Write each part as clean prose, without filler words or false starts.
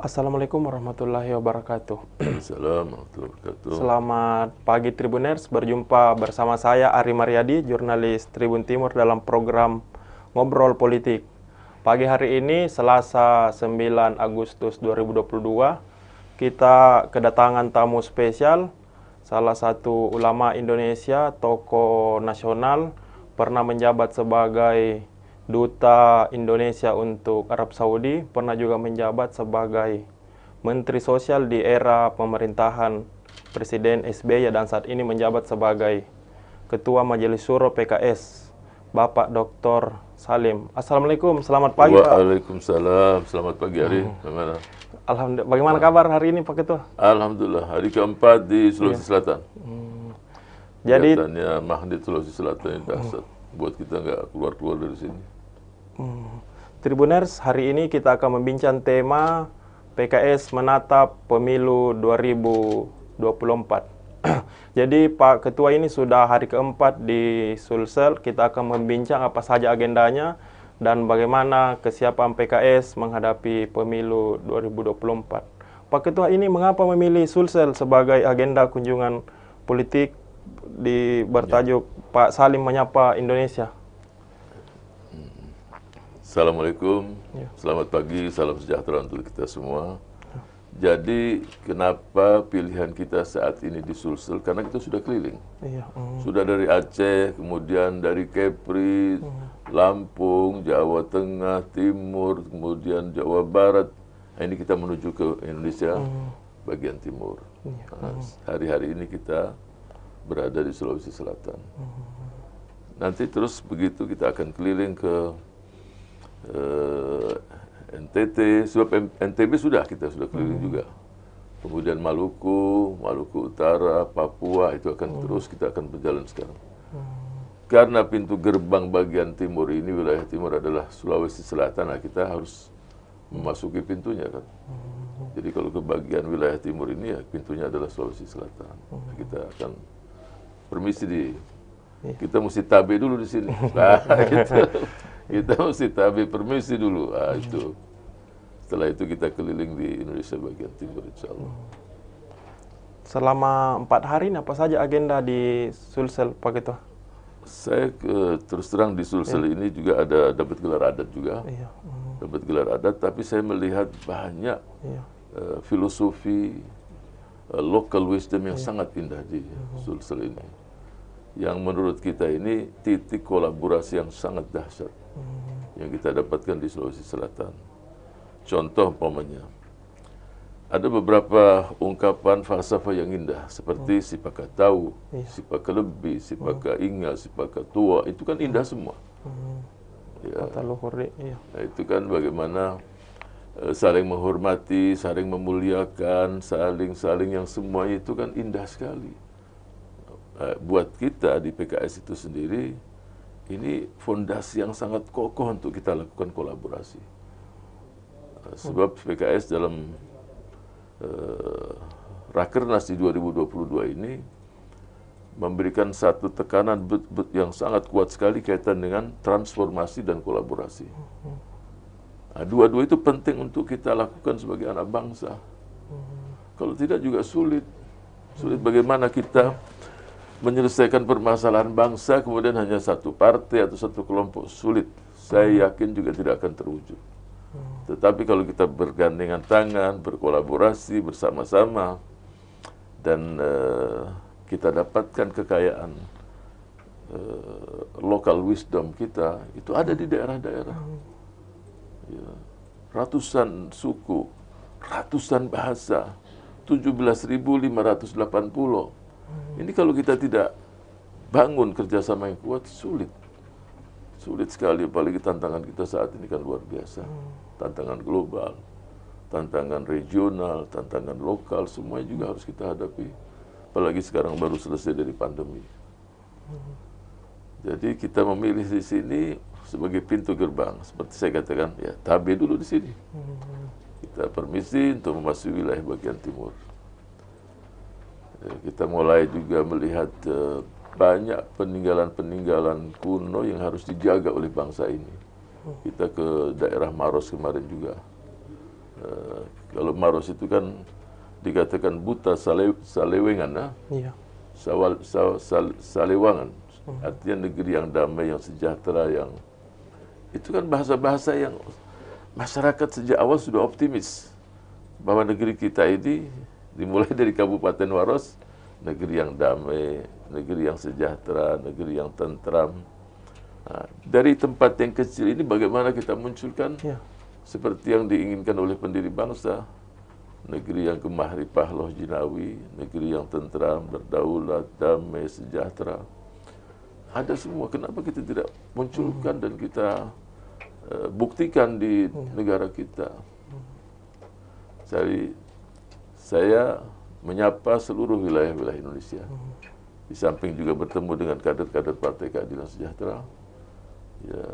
Assalamualaikum warahmatullahi wabarakatuh. Assalamualaikum warahmatullahi wabarakatuh. Selamat pagi Tribuners, berjumpa bersama saya Ari Mariadi, jurnalis Tribun Timur dalam program Ngobrol Politik. Pagi hari ini, Selasa 9 Agustus 2022, kita kedatangan tamu spesial, salah satu ulama Indonesia, tokoh nasional, pernah menjabat sebagai Duta Indonesia untuk Arab Saudi, pernah juga menjabat sebagai Menteri Sosial di era pemerintahan Presiden SBY dan saat ini menjabat sebagai Ketua Majelis Syuro PKS, Bapak Dr. Salim. Assalamualaikum, selamat pagi Pak. Waalaikumsalam, selamat pagi Ari. Bagaimana? Alhamdulillah. Bagaimana kabar hari ini Pak Ketua? Alhamdulillah, hari keempat di Sulawesi Selatan. Jadi Kelihatannya magnet Sulawesi Selatan ini dahsyat. Buat kita nggak keluar-keluar dari sini. Tribuners, hari ini kita akan membincang tema PKS menatap pemilu 2024. Jadi Pak Ketua, ini sudah hari keempat di Sulsel. Kita akan membincang apa saja agendanya dan bagaimana kesiapan PKS menghadapi pemilu 2024. Pak Ketua, ini mengapa memilih Sulsel sebagai agenda kunjungan politik di bertajuk Pak Salim Menyapa Indonesia? Assalamualaikum, selamat pagi, salam sejahtera untuk kita semua. Jadi kenapa pilihan kita saat ini di Sulsel? Karena kita sudah keliling. Sudah dari Aceh, kemudian dari Kepri, Lampung, Jawa Tengah, Timur, kemudian Jawa Barat. Nah, ini kita menuju ke Indonesia bagian timur. Hari-hari ini kita berada di Sulawesi Selatan. Nanti terus begitu kita akan keliling ke NTT, sebab NTB kita sudah keliling juga. Kemudian Maluku, Maluku Utara, Papua, itu akan terus kita akan berjalan sekarang. Karena pintu gerbang bagian timur ini, wilayah timur adalah Sulawesi Selatan, nah kita harus memasuki pintunya kan. Jadi kalau ke bagian wilayah timur ini ya pintunya adalah Sulawesi Selatan. Nah, kita akan permisi kita mesti tabe dulu di sini. Nah, kita mesti tabe permisi dulu. Ah, itu. Setelah itu kita keliling di Indonesia bagian timur, insya Allah. Selama 4 hari ini apa saja agenda di Sulsel, Pak Ketua? Saya terus terang di Sulsel ini juga dapat gelar adat juga. Dapat gelar adat, tapi saya melihat banyak filosofi local wisdom yang sangat indah di Sulsel ini. Yang menurut kita ini titik kolaborasi yang sangat dahsyat yang kita dapatkan di Sulawesi Selatan. Contoh umpamanya, ada beberapa ungkapan falsafah yang indah seperti sipaka tahu, sipaka lebih, sipaka ingat, sipaka tua, itu kan indah semua. Kata luhur, Nah, itu kan bagaimana saling menghormati, saling memuliakan, saling yang semuanya itu kan indah sekali. Buat kita di PKS itu sendiri, ini fondasi yang sangat kokoh untuk kita lakukan kolaborasi. Sebab PKS dalam Rakernas di 2022 ini memberikan satu tekanan yang sangat kuat sekali kaitan dengan transformasi dan kolaborasi. Nah, dua-dua itu penting untuk kita lakukan sebagai anak bangsa. Kalau tidak juga sulit. Sulit bagaimana kita menyelesaikan permasalahan bangsa kemudian hanya satu partai atau satu kelompok, sulit. Saya yakin juga tidak akan terwujud. Tetapi kalau kita bergandengan tangan, berkolaborasi bersama-sama, dan kita dapatkan kekayaan local wisdom kita, itu ada di daerah-daerah. Ya, ratusan suku, ratusan bahasa, 17.580. Ini kalau kita tidak bangun kerjasama yang kuat, sulit. Sulit sekali, apalagi tantangan kita saat ini kan luar biasa. Tantangan global, tantangan regional, tantangan lokal, semuanya juga harus kita hadapi. Apalagi sekarang baru selesai dari pandemi. Jadi kita memilih di sini sebagai pintu gerbang. Seperti saya katakan, ya tabe dulu di sini. Kita permisi untuk memasuki wilayah bagian timur. Kita mulai juga melihat banyak peninggalan-peninggalan kuno yang harus dijaga oleh bangsa ini. Kita ke daerah Maros kemarin juga. Kalau Maros itu kan dikatakan buta salewengan, Iya. Salewangan, artinya negeri yang damai, yang sejahtera, yang itu kan bahasa-bahasa yang masyarakat sejak awal sudah optimis bahwa negeri kita ini dimulai dari Kabupaten Maros, negeri yang damai, negeri yang sejahtera, negeri yang tentram. Nah, dari tempat yang kecil ini bagaimana kita munculkan seperti yang diinginkan oleh pendiri bangsa, negeri yang gemah ripah loh jinawi, negeri yang tentram, berdaulat, damai, sejahtera. Ada semua. Kenapa kita tidak munculkan dan kita buktikan di negara kita? Jadi saya menyapa seluruh wilayah-wilayah Indonesia. Di samping juga bertemu dengan kader-kader Partai Keadilan Sejahtera, ya,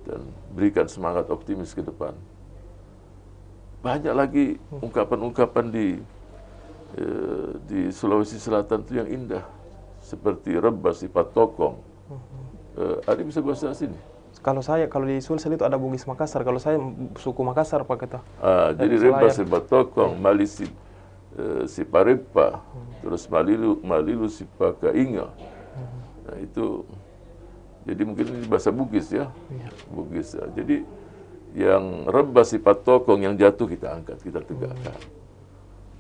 dan berikan semangat optimis ke depan. Banyak lagi ungkapan-ungkapan di Sulawesi Selatan itu yang indah, seperti Rebah Sifat Tokong. Ada bisa bahasa sini? Kalau di Sulsel itu ada Bugis Makassar. Kalau saya suku Makassar Pak Kita. Jadi Rebah Sifat Tokong, Mali Siparepa, terus Malilu Sipaka Inga. Nah itu, jadi mungkin ini bahasa Bugis ya, Bugis. Ya. Jadi yang Rebah Sifat Tokong yang jatuh kita angkat, kita tegakkan.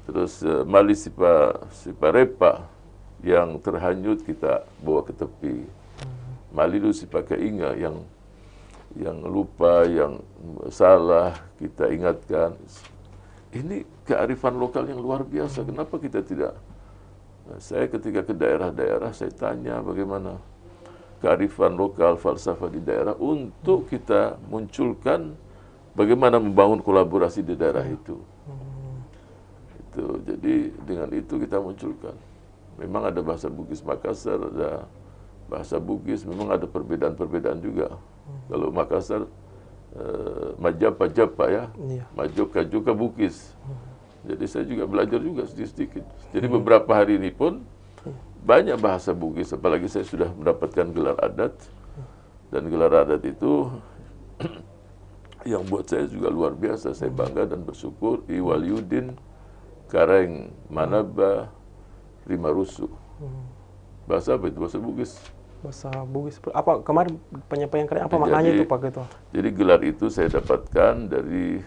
Terus Mali Siparepa yang terhanyut kita bawa ke tepi. Malilu Sipaka Inga yang lupa, yang salah kita ingatkan. Ini kearifan lokal yang luar biasa. Kenapa kita tidak? Saya ketika ke daerah-daerah, saya tanya bagaimana kearifan lokal, falsafah di daerah untuk kita munculkan bagaimana membangun kolaborasi di daerah itu. Jadi dengan itu kita munculkan. Memang ada bahasa Bugis Makassar, ada bahasa Bugis, memang ada perbedaan-perbedaan juga. Kalau Makassar, Majapa ya, Majoka juga Bugis. Jadi saya juga belajar juga sedikit-sedikit. Jadi beberapa hari ini pun banyak bahasa Bugis, apalagi saya sudah mendapatkan gelar adat. Dan gelar adat itu yang buat saya juga luar biasa. Saya bangga dan bersyukur. I Waliudin, Kareng Manaba, Rimarusu. Bahasa apa itu? Bahasa Bugis. Bahasa Bugis. Apa kemarin penyampaian kalian apa maknanya itu Pak Ketua? Jadi gelar itu saya dapatkan dari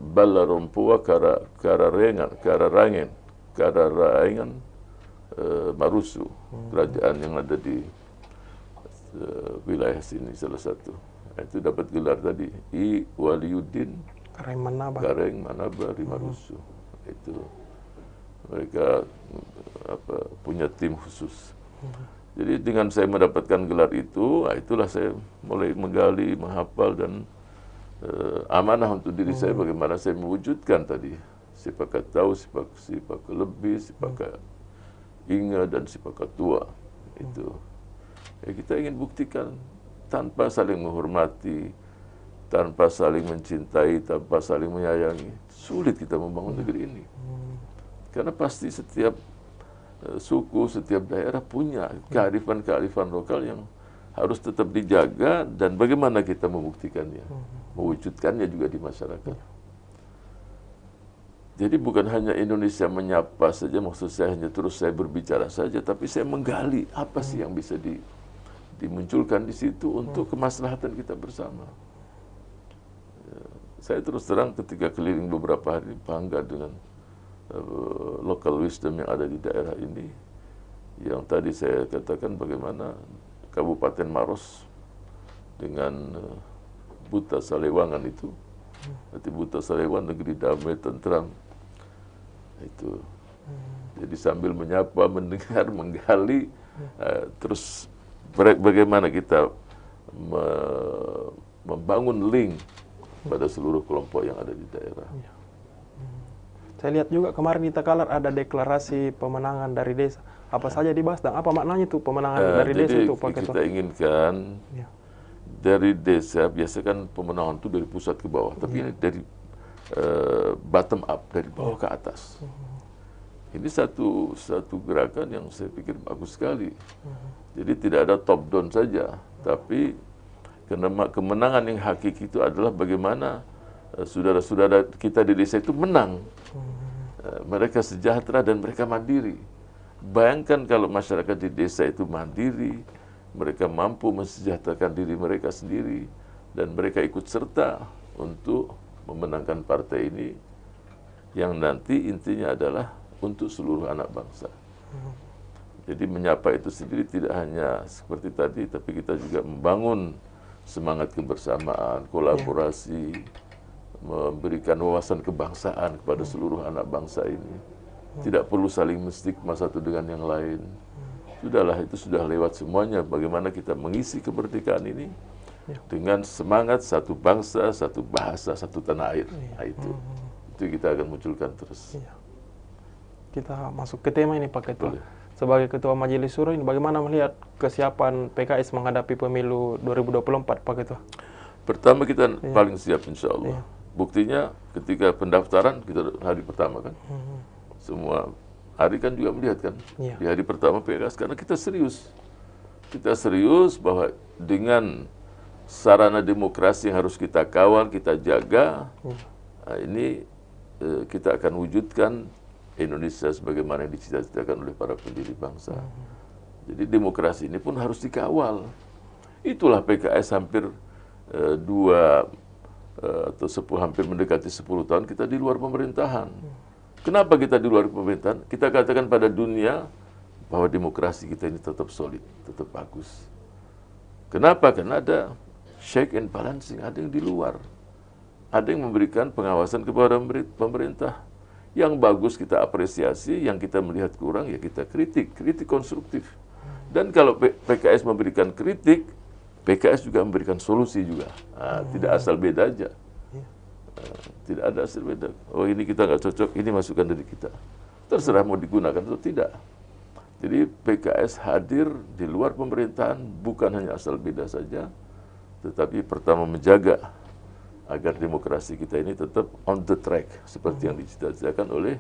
Balarompua Kararangen Marusu, kerajaan yang ada di wilayah sini salah satu. Itu dapat gelar tadi I Waliudin Kareng Manaba Rimarusu. Itu mereka punya tim khusus. Jadi dengan saya mendapatkan gelar itu, itulah saya mulai menggali, menghafal dan amanah untuk diri saya bagaimana saya mewujudkan tadi Sipaka Tahu, Sipaka Lebih, Sipaka Inga dan Sipaka Tua. Itu ya, kita ingin buktikan tanpa saling menghormati, tanpa saling mencintai, tanpa saling menyayangi, sulit kita membangun negeri ini. Karena pasti setiap suku, setiap daerah punya kearifan-kearifan lokal yang harus tetap dijaga, dan bagaimana kita membuktikannya, mewujudkannya juga di masyarakat. Jadi bukan hanya Indonesia menyapa saja, maksud saya hanya terus saya berbicara saja, tapi saya menggali apa sih yang bisa dimunculkan di situ untuk kemaslahatan kita bersama. Saya terus terang ketika keliling beberapa hari bangga dengan local wisdom yang ada di daerah ini. Yang tadi saya katakan bagaimana Kabupaten Maros dengan Buta Salewangan itu, nanti Buta Salewangan negeri damai tentram itu. Jadi sambil menyapa, mendengar, menggali, terus bagaimana kita membangun link pada seluruh kelompok yang ada di daerah. Saya lihat juga kemarin di Takalar ada deklarasi pemenangan dari desa. Apa saja dibahas dan apa maknanya itu pemenangan dari desa itu Pak Ketua? Kita inginkan dari desa, biasa kan pemenangan itu dari pusat ke bawah, tapi ini dari bottom up, dari bawah ke atas. Ini satu gerakan yang saya pikir bagus sekali. Jadi tidak ada top down saja, tapi kemenangan yang hakiki itu adalah bagaimana saudara-saudara kita di desa itu menang. Mereka sejahtera dan mereka mandiri. Bayangkan kalau masyarakat di desa itu mandiri, mereka mampu mensejahterakan diri mereka sendiri, dan mereka ikut serta untuk memenangkan partai ini, yang nanti intinya adalah untuk seluruh anak bangsa. Jadi menyapa itu sendiri tidak hanya seperti tadi, tapi kita juga membangun semangat kebersamaan, kolaborasi, memberikan wawasan kebangsaan kepada seluruh anak bangsa ini. Tidak perlu saling menstigma satu dengan yang lain. Sudahlah, itu sudah lewat semuanya. Bagaimana kita mengisi kemerdekaan ini dengan semangat satu bangsa, satu bahasa, satu tanah air. Nah, itu kita akan munculkan terus. Kita masuk ke tema ini, Pak Ketua. Boleh. Sebagai Ketua Majelis Syuro ini, bagaimana melihat kesiapan PKS menghadapi pemilu 2024, Pak Ketua? Pertama, kita paling siap insya Allah. Buktinya ketika pendaftaran, kita hari pertama kan. Semua hari kan juga melihat kan. Di hari pertama PKS, karena kita serius. Kita serius bahwa dengan sarana demokrasi yang harus kita kawal, kita jaga, nah ini kita akan wujudkan Indonesia sebagaimana yang dicita-citakan oleh para pendiri bangsa. Jadi demokrasi ini pun harus dikawal. Itulah PKS hampir hampir mendekati 10 tahun kita di luar pemerintahan. Kenapa kita di luar pemerintahan? Kita katakan pada dunia bahwa demokrasi kita ini tetap solid, tetap bagus. Kenapa? Karena ada check and balancing, ada yang di luar. Ada yang memberikan pengawasan kepada pemerintah. Yang bagus kita apresiasi, yang kita melihat kurang ya kita kritik konstruktif. Dan kalau PKS memberikan kritik, PKS juga memberikan solusi juga. Nah, tidak asal beda aja. Tidak ada asal beda. Oh ini kita nggak cocok, ini masukan dari kita. Terserah mau digunakan atau tidak. Jadi PKS hadir di luar pemerintahan bukan hanya asal beda saja, tetapi pertama menjaga agar demokrasi kita ini tetap on the track seperti yang dicita-citakan oleh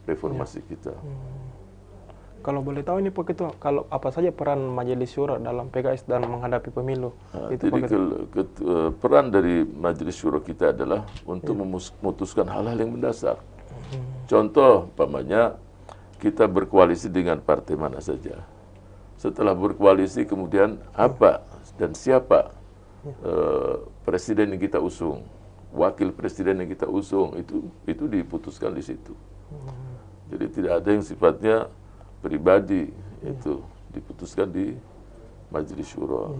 reformasi kita. Kalau boleh tahu ini Pak Ketua, kalau apa saja peran Majelis Syuro dalam PKS dan menghadapi pemilu? Jadi peran dari Majelis Syuro kita adalah untuk memutuskan hal-hal yang mendasar. Contoh, umpamanya kita berkoalisi dengan partai mana saja. Setelah berkoalisi kemudian apa dan siapa presiden yang kita usung, wakil presiden yang kita usung, itu diputuskan di situ. Jadi tidak ada yang sifatnya pribadi, itu diputuskan di Majelis Syuro.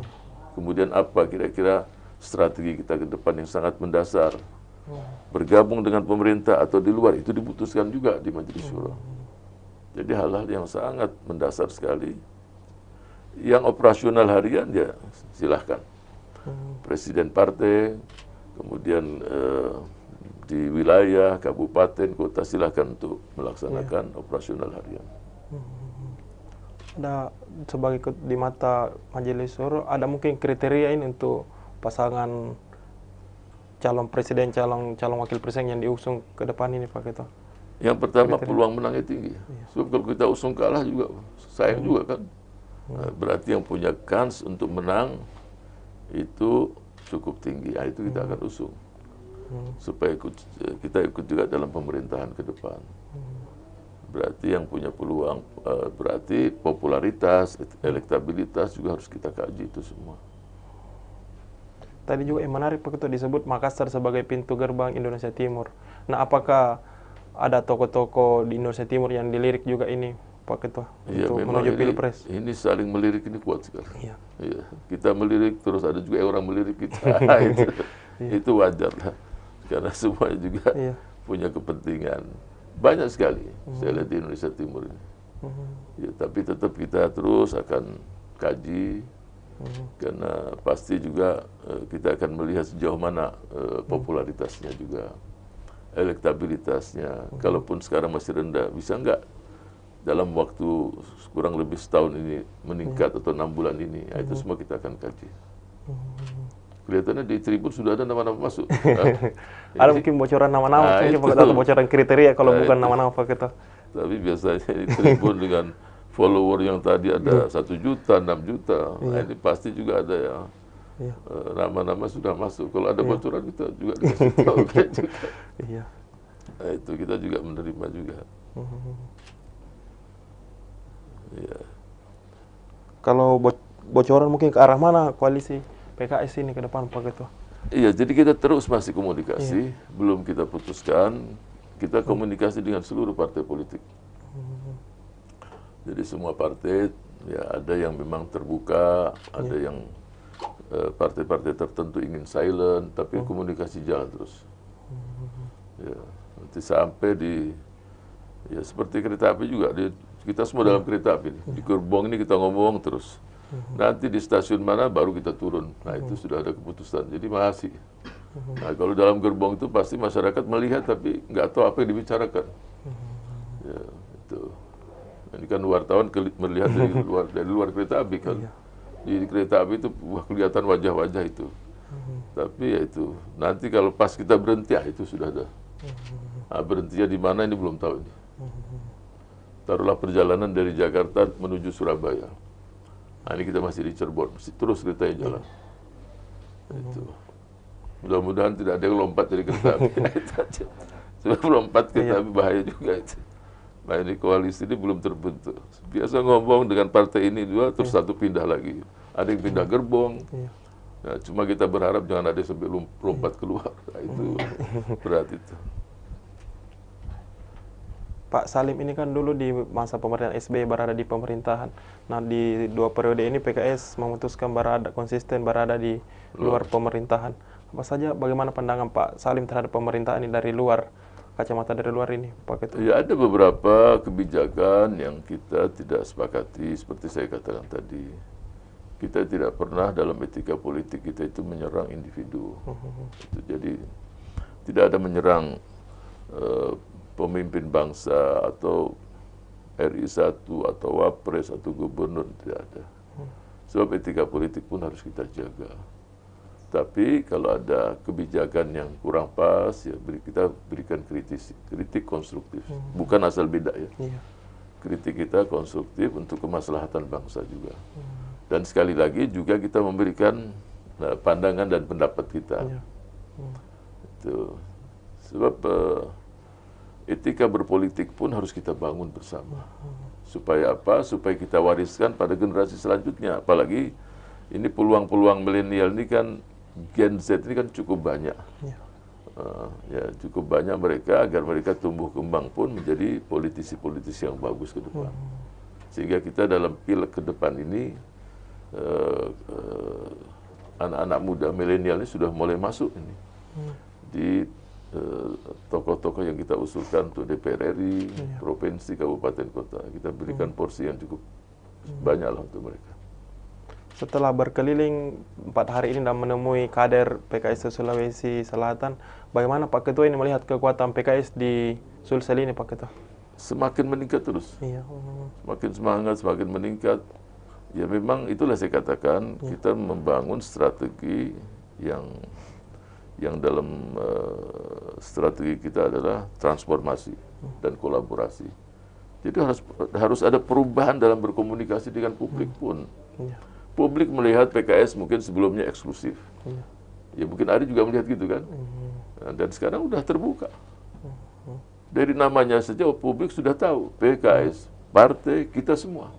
Kemudian apa kira-kira strategi kita ke depan yang sangat mendasar, bergabung dengan pemerintah atau di luar, itu diputuskan juga di Majelis Syuro. Jadi hal-hal yang sangat mendasar sekali. Yang operasional harian ya silahkan. Presiden partai, kemudian di wilayah, kabupaten, kota silahkan untuk melaksanakan operasional harian. Ada sebagai di mata Majelis Syuro, ada mungkin kriteria ini untuk pasangan calon presiden, calon wakil presiden yang diusung ke depan ini Pak Ketua? Yang pertama peluang menangnya tinggi. Sebab kalau kita usung kalah juga sayang juga kan. Berarti yang punya kans untuk menang itu cukup tinggi. Nah, itu kita akan usung supaya kita ikut juga dalam pemerintahan ke depan. Berarti yang punya peluang, berarti popularitas, elektabilitas juga harus kita kaji itu semua. Tadi juga yang menarik Pak Ketua disebut Makassar sebagai pintu gerbang Indonesia Timur. Nah, apakah ada tokoh-tokoh di Indonesia Timur yang dilirik juga ini Pak Ketua Ya, untuk menuju Pilpres? Ini saling melirik, ini kuat sekali. Iya. Ya, kita melirik, terus ada juga orang melirik kita. Itu wajar lah. Karena semuanya juga punya kepentingan. Banyak sekali saya lihat di Indonesia Timur ini. Ya, tapi tetap kita terus akan kaji. Karena pasti juga kita akan melihat sejauh mana popularitasnya juga, elektabilitasnya. Kalaupun sekarang masih rendah, bisa enggak dalam waktu kurang lebih setahun ini meningkat atau 6 bulan ini? Nah, itu semua kita akan kaji. Kelihatannya di Tribun sudah ada nama-nama masuk. Ada mungkin bocoran nama-nama, mungkin atau bocoran kriteria kalau bukan nama-nama Pak Ketua. Tapi biasanya di Tribun dengan follower yang tadi ada 1 juta, 6 juta, nah, ini pasti juga ada yang Iya. Nama-nama sudah masuk. Kalau ada bocoran kita juga dikasih tahu kan juga. Iya. Nah, itu kita juga menerima juga. Ya. Kalau bocoran mungkin ke arah mana koalisi PKS ini ke depan Pak Ketua? Iya, jadi kita terus masih komunikasi, belum kita putuskan. Kita komunikasi dengan seluruh partai politik. Jadi semua partai, ya ada yang memang terbuka, ada yang partai-partai tertentu ingin silent, tapi komunikasi jalan terus. Ya, nanti sampai ya seperti kereta api juga, kita semua dalam kereta api. Di gerbong ini kita ngomong terus. Nanti di stasiun mana baru kita turun. Nah itu sudah ada keputusan. Jadi masih. Nah kalau dalam gerbong itu pasti masyarakat melihat tapi nggak tahu apa yang dibicarakan. Ya itu. Ini kan wartawan melihat dari luar kereta api kan. Di kereta api itu kelihatan wajah-wajah itu. Tapi ya itu. Nanti kalau pas kita berhenti, itu sudah ada. Nah, berhentinya di mana ini belum tahu ini. Taruhlah perjalanan dari Jakarta menuju Surabaya. Nah, ini kita masih di Cirebon, terus keretanya jalan. Itu. Mudah-mudahan tidak ada yang lompat dari kereta api. Sebab lompat kereta api bahaya juga itu. Nah ini koalisi ini belum terbentuk. Biasa ngomong dengan partai ini dua, terus satu pindah lagi. Ada yang pindah gerbong. Nah, cuma kita berharap jangan ada yang sampai lompat keluar. Nah, itu berat itu. Pak Salim ini kan dulu di masa pemerintahan SBY berada di pemerintahan. Nah di 2 periode ini PKS memutuskan konsisten berada di luar pemerintahan. Apa saja bagaimana pandangan Pak Salim terhadap pemerintahan ini dari luar, kacamata dari luar ini Pak Ketua? Ya ada beberapa kebijakan yang kita tidak sepakati seperti saya katakan tadi. Kita tidak pernah dalam etika politik kita itu menyerang individu. Jadi tidak ada menyerang pemimpin bangsa atau RI 1 atau Wapres atau gubernur, tidak ada. Sebab etika politik pun harus kita jaga. Tapi kalau ada kebijakan yang kurang pas, ya kita berikan kritik konstruktif. Bukan asal beda ya. Kritik kita konstruktif untuk kemaslahatan bangsa juga. Dan sekali lagi juga kita memberikan pandangan dan pendapat kita. Itu. Sebab etika berpolitik pun harus kita bangun bersama. Supaya apa? Supaya kita wariskan pada generasi selanjutnya. Apalagi ini peluang-peluang milenial ini kan, Gen Z ini kan cukup banyak. Ya cukup banyak mereka, agar mereka tumbuh kembang pun menjadi politisi-politisi yang bagus ke depan. Sehingga kita dalam pileg ke depan ini, anak-anak muda milenial ini sudah mulai masuk ini. Di tokoh-tokoh yang kita usulkan untuk DPR RI, provinsi, kabupaten, kota. Kita berikan porsi yang cukup banyak lah untuk mereka. Setelah berkeliling 4 hari ini dan menemui kader PKS Sulawesi Selatan, bagaimana Pak Ketua ini melihat kekuatan PKS di Sulsel ini Pak Ketua? Semakin meningkat terus. Semakin semangat, semakin meningkat. Ya memang itulah saya katakan, kita membangun strategi yang dalam strategi kita adalah transformasi dan kolaborasi. Jadi harus ada perubahan dalam berkomunikasi dengan publik pun. Publik melihat PKS mungkin sebelumnya eksklusif. Ya mungkin Ari juga melihat gitu kan. Dan sekarang udah terbuka. Dari namanya saja publik sudah tahu PKS partai kita semua.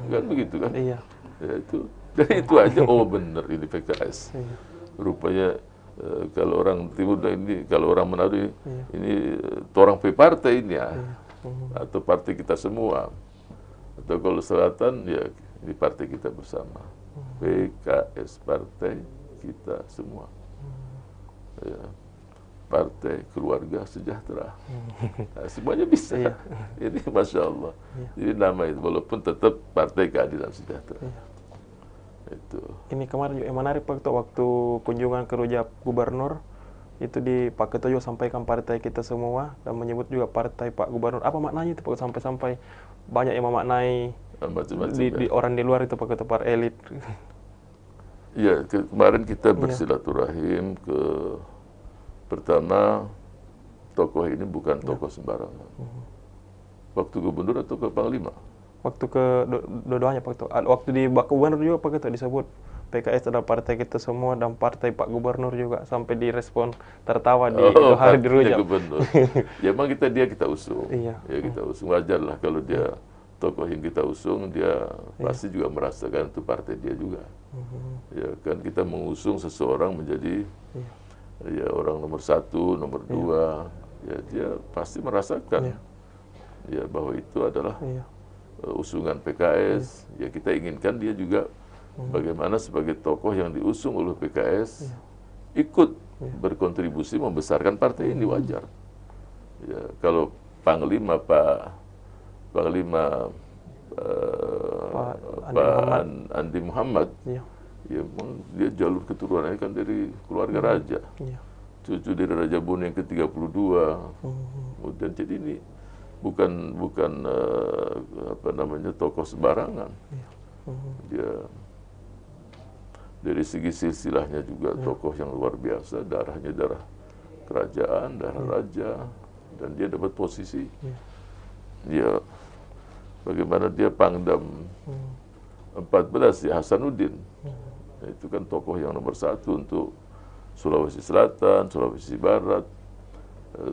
Kan begitu kan? Ya itu. Dari itu aja benar ini PKS. Rupanya kalau orang Timur ini, kalau orang Manado ini orang partai ini ya, atau partai kita semua, atau kalau Selatan ya ini partai kita bersama, PKS partai kita semua, ya, partai keluarga sejahtera, nah, semuanya bisa, ini Masya Allah, jadi nama itu walaupun tetap Partai Keadilan Sejahtera. Itu. Ini kemarin juga menarik Pak Ketua, waktu kunjungan ke Rujak Gubernur itu di Pak Ketua juga sampaikan partai kita semua dan menyebut juga partai Pak Gubernur. Apa maknanya itu Pak, sampai banyak yang memaknai di orang di luar itu Pak Ketua, para elit. Iya, kemarin kita bersilaturahim ke pertama tokoh ini bukan tokoh sembarangan. Waktu gubernur atau ke Panglima? Waktu ke dua-duanya Pak Ketua. Waktu di Gubernur juga Pak Ketua disebut PKS adalah partai kita semua dan partai Pak Gubernur juga, sampai direspon tertawa di itu hari di partainya Rujak. gubernur. Ya emang kita usung. Iya. Ya kita usung, wajar lah kalau dia tokoh yang kita usung, dia pasti juga merasakan itu partai dia juga. Ya kan kita mengusung seseorang menjadi ya orang nomor 1, nomor 2, ya dia pasti merasakan ya bahwa itu adalah usungan PKS. Ya kita inginkan dia juga bagaimana sebagai tokoh yang diusung oleh PKS ikut berkontribusi membesarkan partai ini, wajar. Ya kalau Panglima Pak Andi Muhammad, ya dia jalur keturunannya kan dari keluarga raja, cucu dari Raja Bone yang ke-32. Kemudian jadi ini bukan tokoh sembarangan. Dia dari segi silsilahnya juga tokoh yang luar biasa, darahnya darah kerajaan, darah raja, dan dia dapat posisi. Dia bagaimana dia Pangdam 14 ya Hasanuddin. Itu kan tokoh yang nomor 1 untuk Sulawesi Selatan, Sulawesi Barat,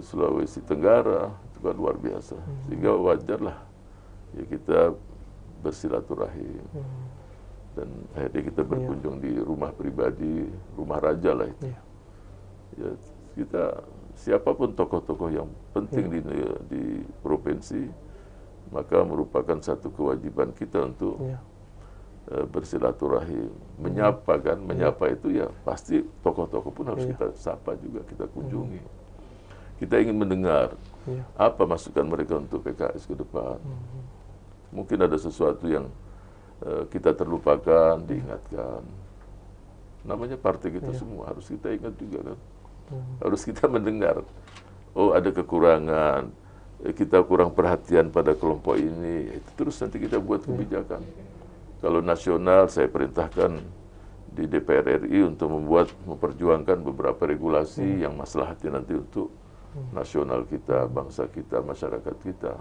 Sulawesi Tenggara, itu kan luar biasa. Sehingga wajarlah ya kita bersilaturahim. Dan akhirnya kita berkunjung di rumah pribadi, rumah raja lah itu. Ya, kita siapapun tokoh-tokoh yang penting di provinsi, maka merupakan satu kewajiban kita untuk bersilaturahim, menyapa kan, menyapa itu ya pasti tokoh-tokoh pun harus kita sapa juga, kita kunjungi. Kita ingin mendengar apa masukan mereka untuk PKS ke depan. Mungkin ada sesuatu yang kita terlupakan, diingatkan. Namanya partai kita semua, harus kita ingat juga kan. Harus kita mendengar, oh ada kekurangan, kita kurang perhatian pada kelompok ini, itu terus nanti kita buat kebijakan. Kalau nasional, saya perintahkan di DPR RI untuk memperjuangkan beberapa regulasi yang maslahatnya nanti untuk nasional kita, bangsa kita, masyarakat kita.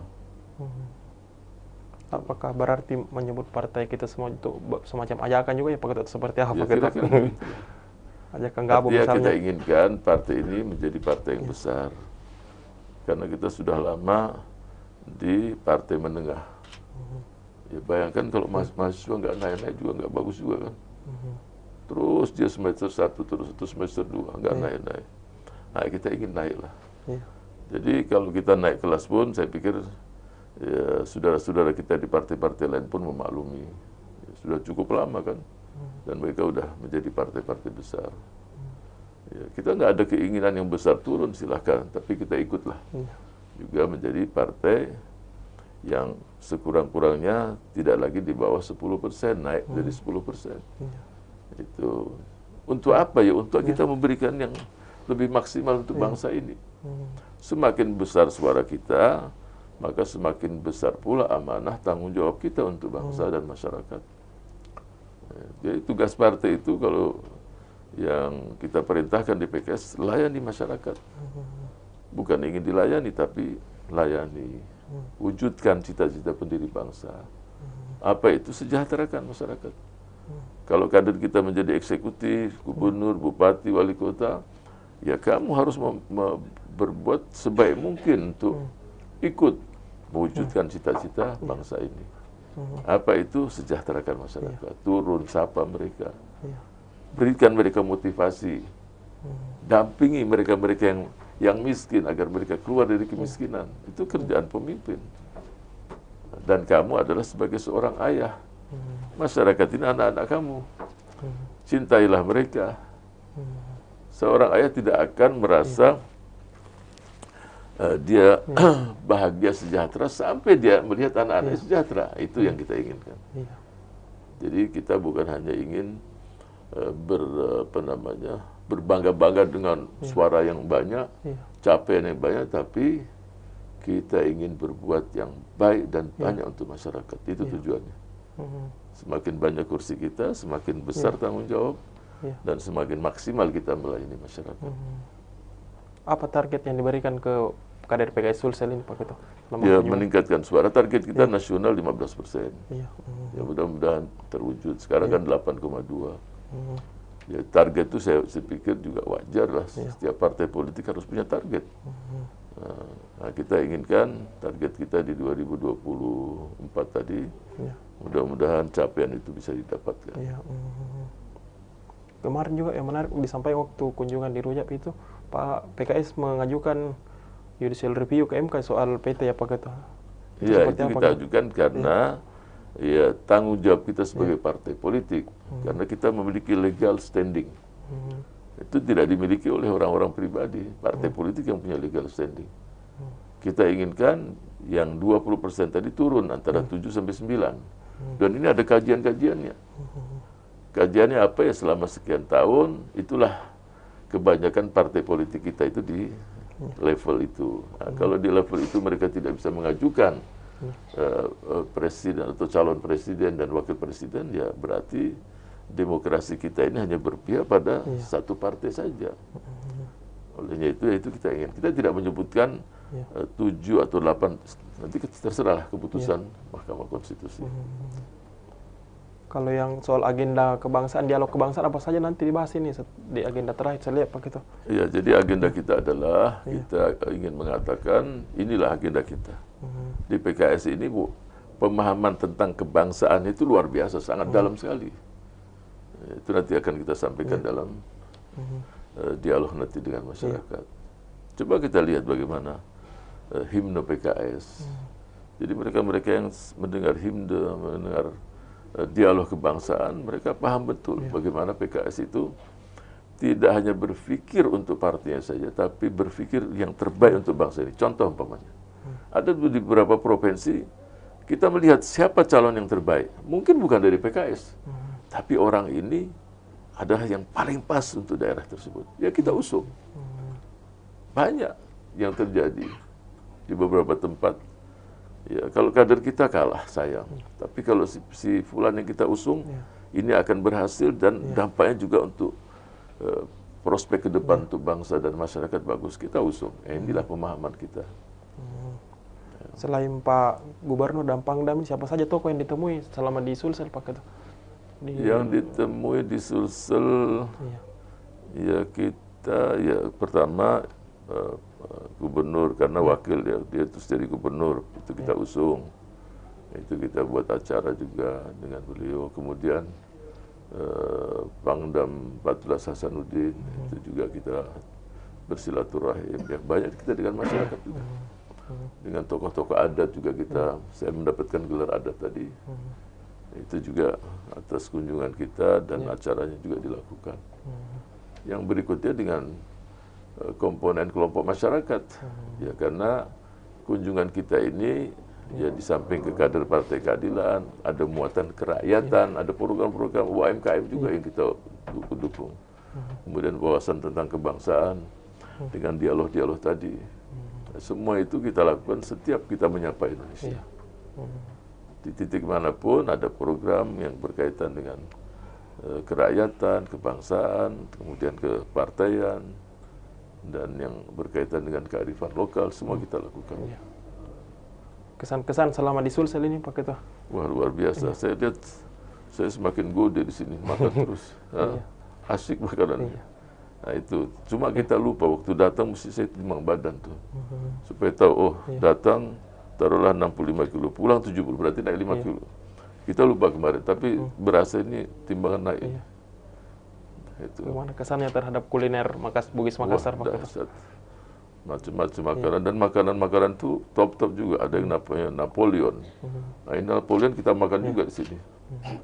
Apakah berarti menyebut partai kita semua itu semacam ajakan juga ya Pak Ketut? Seperti apa Pak Ketut? Ajakan gabung artinya misalnya. Kita inginkan partai ini menjadi partai yang besar. Karena kita sudah lama di partai menengah. Ya bayangkan kalau mahasiswa nggak naik-naik juga nggak bagus juga kan. Terus dia semester 1, terus semester 2, nggak naik-naik. Nah kita ingin naik lah. Jadi kalau kita naik kelas pun, saya pikir ya, saudara-saudara kita di partai-partai lain pun memaklumi. Ya, sudah cukup lama kan, dan mereka sudah menjadi partai-partai besar. Ya, kita nggak ada keinginan yang besar turun, silahkan, tapi kita ikutlah. Juga menjadi partai yang sekurang-kurangnya tidak lagi di bawah 10%, naik dari 10%. Itu untuk apa ya? Untuk kita memberikan yang lebih maksimal untuk bangsa ini. Semakin besar suara kita, maka semakin besar pula amanah tanggung jawab kita untuk bangsa dan masyarakat. Jadi tugas partai itu kalau yang kita perintahkan di PKS, layani masyarakat. Bukan ingin dilayani, tapi layani. Wujudkan cita-cita pendiri bangsa. Apa itu? Sejahterakan masyarakat. Kalau kader kita menjadi eksekutif, gubernur, bupati, wali kota, ya kamu harus berbuat sebaik mungkin untuk ikut mewujudkan cita-cita bangsa ini. Apa itu? Sejahterakan masyarakat. Turun, sapa mereka. Berikan mereka motivasi. Dampingi mereka-mereka yang miskin agar mereka keluar dari kemiskinan. Itu kerjaan pemimpin. Dan kamu adalah sebagai seorang ayah. Masyarakat ini anak-anak kamu. Cintailah mereka. Seorang ayah tidak akan merasa dia bahagia sejahtera sampai dia melihat anak-anaknya sejahtera. Itu yang kita inginkan. Jadi kita bukan hanya ingin berbangga-bangga dengan suara yang banyak, capaian yang banyak, tapi kita ingin berbuat yang baik dan banyak untuk masyarakat. Itu tujuannya. Semakin banyak kursi kita, semakin besar tanggung jawab, dan semakin maksimal kita melayani masyarakat. Apa target yang diberikan ke kader PKS Sulsel ini Pak Ketua? Ya, meningkatkan suara. Target kita nasional 15%. Ya, mudah-mudahan terwujud. Sekarang kan 8,2. Ya target itu saya pikir juga wajar lah. Setiap partai politik harus punya target. Nah, kita inginkan target kita di 2024 tadi, mudah-mudahan capaian itu bisa didapatkan. Kemarin juga yang menarik disampaikan waktu kunjungan di Rujak itu, Pak PKS mengajukan judicial review ke MK soal PT apa gitu. Iya, itu kita ajukan karena ya tanggung jawab kita sebagai partai politik, karena kita memiliki legal standing. Itu tidak dimiliki oleh orang-orang pribadi, partai politik yang punya legal standing. Kita inginkan yang 20% tadi turun antara 7 sampai 9. Dan ini ada kajian-kajiannya. Kajiannya apa ya, selama sekian tahun, itulah kebanyakan partai politik kita itu di level itu. Nah, kalau di level itu mereka tidak bisa mengajukan presiden atau calon presiden dan wakil presiden, ya berarti demokrasi kita ini hanya berpihak pada satu partai saja. Olehnya itu kita ingin. Kita tidak menyebutkan 7 atau 8, nanti terserah keputusan Mahkamah Konstitusi. Kalau yang soal agenda kebangsaan, dialog kebangsaan apa saja nanti dibahas ini di agenda terakhir saya lihat Pak itu. Iya, jadi agenda kita adalah kita ingin mengatakan inilah agenda kita. Di PKS ini Bu, pemahaman tentang kebangsaan itu luar biasa, sangat dalam sekali. Itu nanti akan kita sampaikan dalam dialog nanti dengan masyarakat. Coba kita lihat bagaimana himne PKS. Jadi mereka-mereka yang mendengar himne, mendengar dialog kebangsaan, mereka paham betul bagaimana PKS itu tidak hanya berpikir untuk partainya saja, tapi berpikir yang terbaik untuk bangsa ini. Contoh umpamanya, ada di beberapa provinsi, kita melihat siapa calon yang terbaik. Mungkin bukan dari PKS, tapi orang ini adalah yang paling pas untuk daerah tersebut. Ya kita usung. Banyak yang terjadi di beberapa tempat. Ya, kalau kader kita kalah, sayang. Tapi kalau si fulan yang kita usung, ini akan berhasil dan dampaknya juga untuk prospek ke depan untuk bangsa dan masyarakat bagus. Kita usung. Inilah pemahaman kita. Selain Pak Gubernur dan Pangdam, siapa saja tokoh yang ditemui selama di Sulsel Pak itu? Yang ditemui di Sulsel, ya kita, ya pertama gubernur, karena wakil dia terus jadi gubernur, itu kita usung, itu kita buat acara juga dengan beliau. Kemudian Pangdam 14 Hasanuddin, itu juga kita bersilaturahim. Ya, banyak kita dengan masyarakat juga, dengan tokoh-tokoh adat juga saya mendapatkan gelar adat tadi, itu juga atas kunjungan kita dan acaranya juga dilakukan. Yang berikutnya dengan komponen kelompok masyarakat, ya karena kunjungan kita ini ya di samping ke kader Partai Keadilan, ada muatan kerakyatan, ada program-program UMKM juga yang kita dukung. Kemudian wawasan tentang kebangsaan dengan dialog-dialog tadi. Semua itu kita lakukan setiap kita menyapa Indonesia. Di titik manapun ada program yang berkaitan dengan kerakyatan, kebangsaan, kemudian kepartaian, dan yang berkaitan dengan kearifan lokal, semua kita lakukan. Kesan-kesan selama di Sulsel ini Pak Ketua? Wah, luar biasa. Saya lihat, saya semakin gode di sini, makan terus. Asik makanannya. Nah itu, cuma kita lupa waktu datang mesti saya timbang badan tuh. Supaya tahu, datang taruhlah 65 kilo, pulang 70, berarti naik 5 kilo. Kita lupa kemarin, tapi berasa ini timbangan naik. Itu. Gimana kesannya terhadap kuliner Bugis Makassar Pak Ketua? Macam-macam makanan, dan makanan-makanan itu top-top juga. Ada yang namanya Napoleon. Nah, ini Napoleon kita makan juga di sini.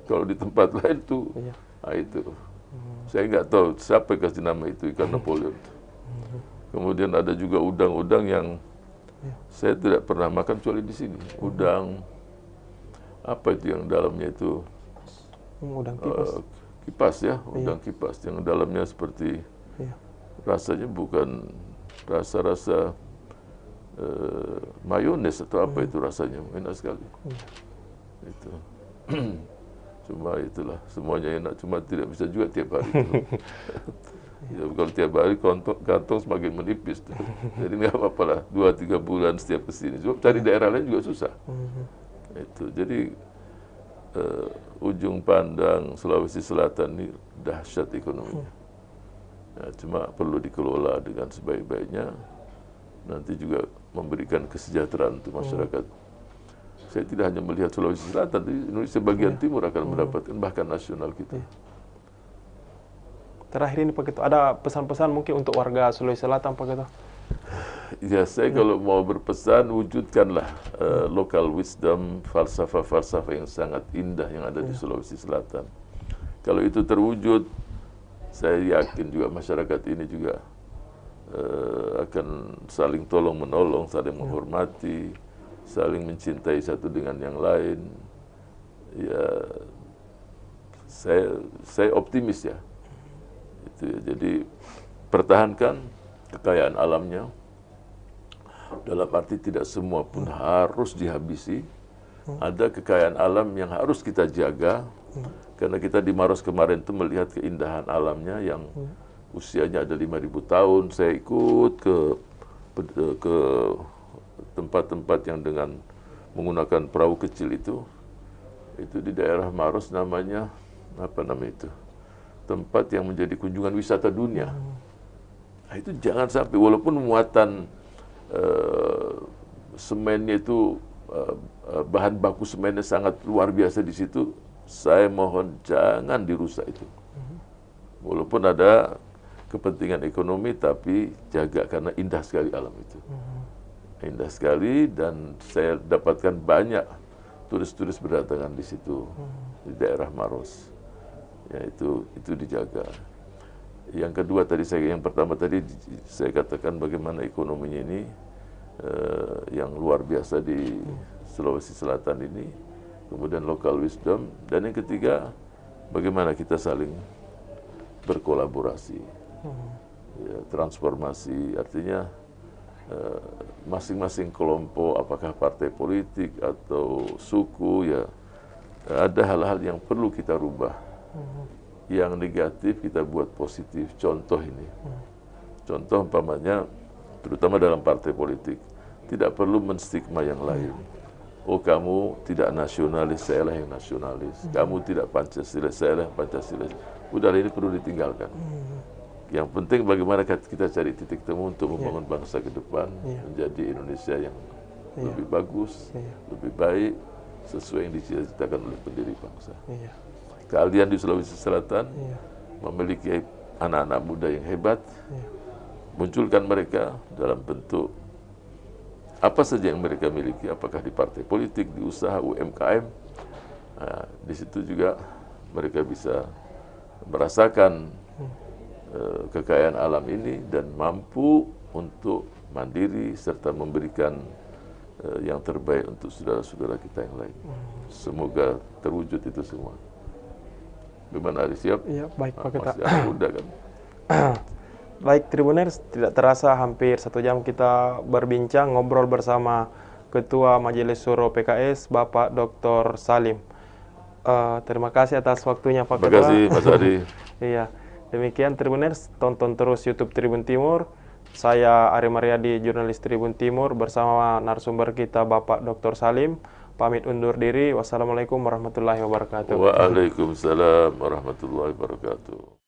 Kalau di tempat lain tuh, nah itu. Saya nggak tahu siapa yang kasih nama itu, ikan Napoleon. Kemudian ada juga udang-udang yang saya tidak pernah makan kecuali di sini. Udang, apa itu yang dalamnya itu? Udang kipas. Kipas ya, udang kipas. Yang dalamnya seperti, rasanya bukan rasa-rasa mayones atau apa itu rasanya. Enak sekali. Itu. Cuma itulah, semuanya enak, cuma tidak bisa juga tiap hari itu. Ya, kalau tiap hari kantong semakin menipis. Jadi nggak apa-apa lah, 2-3 bulan setiap kesini. Sebab cari daerah lain juga susah. Itu. Jadi ujung pandang Sulawesi Selatan ini dahsyat ekonominya. Ya, cuma perlu dikelola dengan sebaik-baiknya, nanti juga memberikan kesejahteraan untuk masyarakat. Saya tidak hanya melihat Sulawesi Selatan, di Indonesia bagian timur akan mendapatkan, bahkan nasional kita. Terakhir ini Pak Ketua, ada pesan-pesan mungkin untuk warga Sulawesi Selatan Pak Ketua? Ya, saya kalau mau berpesan, wujudkanlah local wisdom, falsafah-falsafah yang sangat indah yang ada di Sulawesi Selatan. Kalau itu terwujud, saya yakin juga masyarakat ini juga akan saling tolong-menolong, saling menghormati, saling mencintai satu dengan yang lain. Ya, saya optimis ya. Itu ya. Jadi pertahankan kekayaan alamnya. Dalam arti tidak semua pun harus dihabisi. Ada kekayaan alam yang harus kita jaga. Karena kita di Maros kemarin itu melihat keindahan alamnya yang usianya ada 5.000 tahun. Saya ikut ke tempat-tempat yang dengan menggunakan perahu kecil itu di daerah Maros, namanya apa namanya itu, tempat yang menjadi kunjungan wisata dunia. Nah, itu jangan sampai, walaupun muatan semennya itu bahan baku semennya sangat luar biasa di situ, saya mohon jangan dirusak itu. Walaupun ada kepentingan ekonomi, tapi jaga, karena indah sekali alam itu. Indah sekali, dan saya dapatkan banyak turis-turis berdatangan di situ, di daerah Maros. Ya, itu dijaga. Yang kedua tadi yang pertama tadi saya katakan bagaimana ekonominya ini yang luar biasa di Sulawesi Selatan ini. Kemudian local wisdom, dan yang ketiga bagaimana kita saling berkolaborasi. Ya, transformasi artinya masing-masing kelompok, apakah partai politik atau suku, ya ada hal-hal yang perlu kita rubah. Yang negatif kita buat positif. Contoh ini, contoh umpamanya, terutama dalam partai politik, tidak perlu menstigma yang lain. Oh, kamu tidak nasionalis, saya lah yang nasionalis. Kamu tidak Pancasila, saya lah yang Pancasila. Udah, ini perlu ditinggalkan. Yang penting bagaimana kita cari titik temu untuk membangun bangsa ke depan, menjadi Indonesia yang lebih bagus, lebih baik, sesuai yang dicita-citakan oleh pendiri bangsa. Kalian di Sulawesi Selatan memiliki anak-anak muda yang hebat, munculkan mereka dalam bentuk apa saja yang mereka miliki, apakah di partai politik, di usaha, UMKM. Nah, di situ juga mereka bisa merasakan kekayaan alam ini dan mampu untuk mandiri serta memberikan yang terbaik untuk saudara-saudara kita yang lain. Semoga terwujud itu semua. Gimana, Ari, siap? Iya, baik Pak Ketua. Masih anak muda kan? Baik Tribuners, tidak terasa hampir 1 jam kita berbincang, ngobrol bersama Ketua Majelis Suro PKS, Bapak Dr. Salim. Terima kasih atas waktunya Pak Ketua. Terima kasih Mas Adi. Iya, demikian Tribuners, tonton terus YouTube Tribun Timur. Saya Ari Mariadi, jurnalis Tribun Timur, bersama narasumber kita Bapak Dr. Salim. Pamit undur diri. Wassalamualaikum warahmatullahi wabarakatuh. Waalaikumsalam warahmatullahi wabarakatuh.